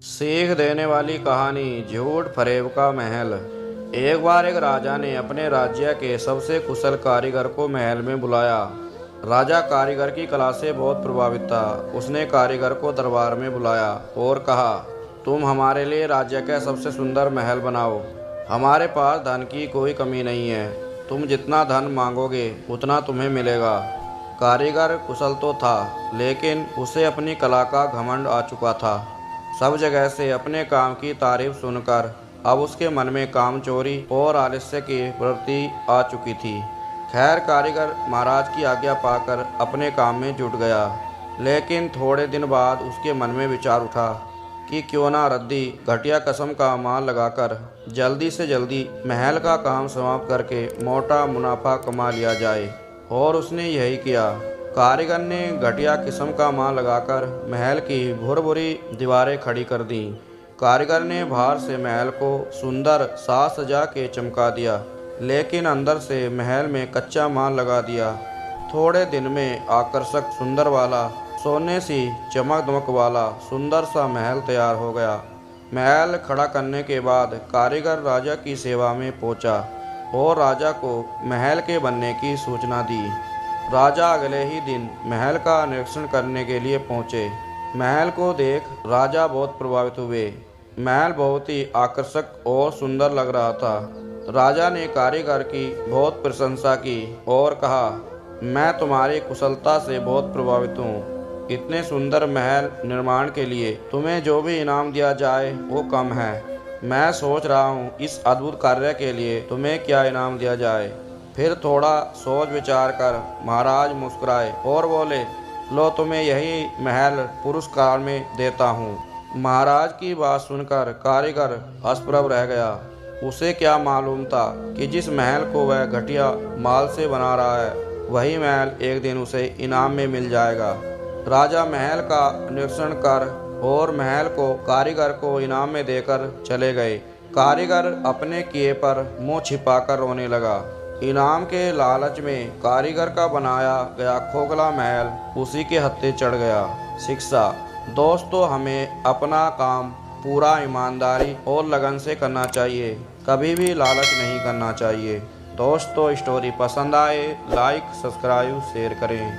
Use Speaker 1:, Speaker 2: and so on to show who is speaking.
Speaker 1: सीख देने वाली कहानी झूठ फरेब का महल। एक बार एक राजा ने अपने राज्य के सबसे कुशल कारीगर को महल में बुलाया। राजा कारीगर की कला से बहुत प्रभावित था। उसने कारीगर को दरबार में बुलाया और कहा, तुम हमारे लिए राज्य का सबसे सुंदर महल बनाओ। हमारे पास धन की कोई कमी नहीं है। तुम जितना धन मांगोगे उतना तुम्हें मिलेगा। कारीगर कुशल तो था, लेकिन उसे अपनी कला का घमंड आ चुका था। सब जगह से अपने काम की तारीफ सुनकर अब उसके मन में कामचोरी और आलस्य की प्रवृत्ति आ चुकी थी। खैर, कारीगर महाराज की आज्ञा पाकर अपने काम में जुट गया। लेकिन थोड़े दिन बाद उसके मन में विचार उठा कि क्यों ना रद्दी घटिया किस्म का माल लगाकर जल्दी से जल्दी महल का काम समाप्त करके मोटा मुनाफा कमा लिया जाए। और उसने यही किया। कारीगर ने घटिया किस्म का माल लगाकर महल की भुरभुरी दीवारें खड़ी कर दी। कारीगर ने बाहर से महल को सुंदर साज सजा के चमका दिया, लेकिन अंदर से महल में कच्चा माल लगा दिया। थोड़े दिन में आकर्षक सुंदर वाला, सोने सी चमक दमक वाला सुंदर सा महल तैयार हो गया। महल खड़ा करने के बाद कारीगर राजा की सेवा में पहुंचा और राजा को महल के बनने की सूचना दी। राजा अगले ही दिन महल का निरीक्षण करने के लिए पहुंचे। महल को देख राजा बहुत प्रभावित हुए। महल बहुत ही आकर्षक और सुंदर लग रहा था। राजा ने कारीगर की बहुत प्रशंसा की और कहा, मैं तुम्हारी कुशलता से बहुत प्रभावित हूँ। इतने सुंदर महल निर्माण के लिए तुम्हें जो भी इनाम दिया जाए वो कम है। मैं सोच रहा हूँ इस अद्भुत कार्य के लिए तुम्हें क्या इनाम दिया जाए। फिर थोड़ा सोच विचार कर महाराज मुस्कुराए और बोले, लो, तुम्हें यही महल पुरस्कार में देता हूँ। महाराज की बात सुनकर कारीगर हंसप्रभ रह गया। उसे क्या मालूम था कि जिस महल को वह घटिया माल से बना रहा है वही महल एक दिन उसे इनाम में मिल जाएगा। राजा महल का निरीक्षण कर और महल को कारीगर को इनाम में देकर चले गए। कारीगर अपने किए पर मुंह छिपाकर रोने लगा। इनाम के लालच में कारीगर का बनाया गया खोखला महल उसी के हत्थे चढ़ गया। शिक्षा: दोस्तों, हमें अपना काम पूरा ईमानदारी और लगन से करना चाहिए। कभी भी लालच नहीं करना चाहिए। दोस्तों, स्टोरी पसंद आए लाइक, सब्सक्राइब, शेयर करें।